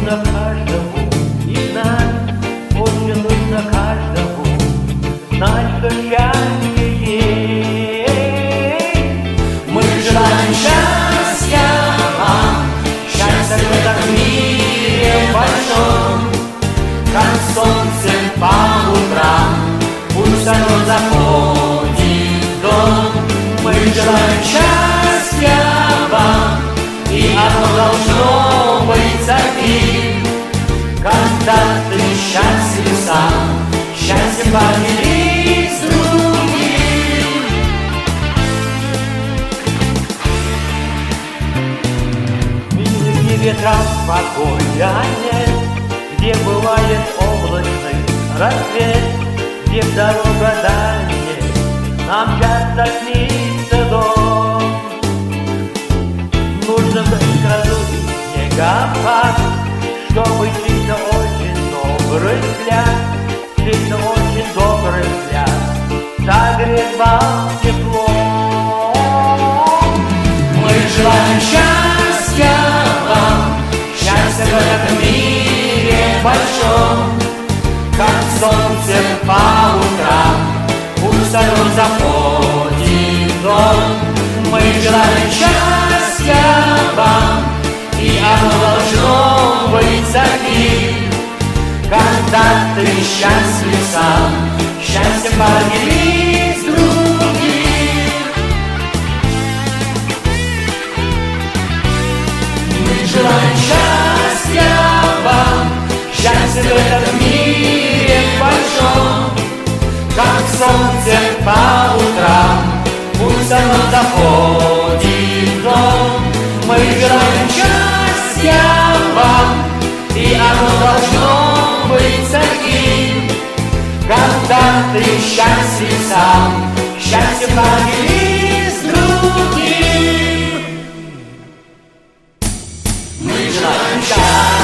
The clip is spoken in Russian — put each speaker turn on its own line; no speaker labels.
нужно каждому, и знать, очень нужно каждому, знать, что счастье есть. Мы желаем счастья вам, счастья в этом мире большом, как солнце по утрам, пусть оно заходит в дом. Мы желаем счастья вам, и оно должно быть таким, когда ты счастлив сам, счастье поделись с другим. В мире, где ветра покоя нет, где бывает облачный рассвет, где дорога дальняя, нам часто снится дом. Нужно быть разумным снегопад, чтобы чисто очень добрый взгляд, чисто очень добрый взгляд согреет вам тепло. Мы желаем счастья вам, счастья в этом мире большом, как солнце по утрам, пусть оно заходит в дом. Мы желаем счастья вам, и оно должно быть таким, когда ты счастлив сам, счастье поделись с другим. Мы желаем счастья вам, счастье в этом мире большом, как солнце по утрам, пусть оно заходит в дом. Мы желаем счастья вам, и оно должно быть таким, когда ты счастлив сам, счастье поделись с другим. Мы желаем счастья.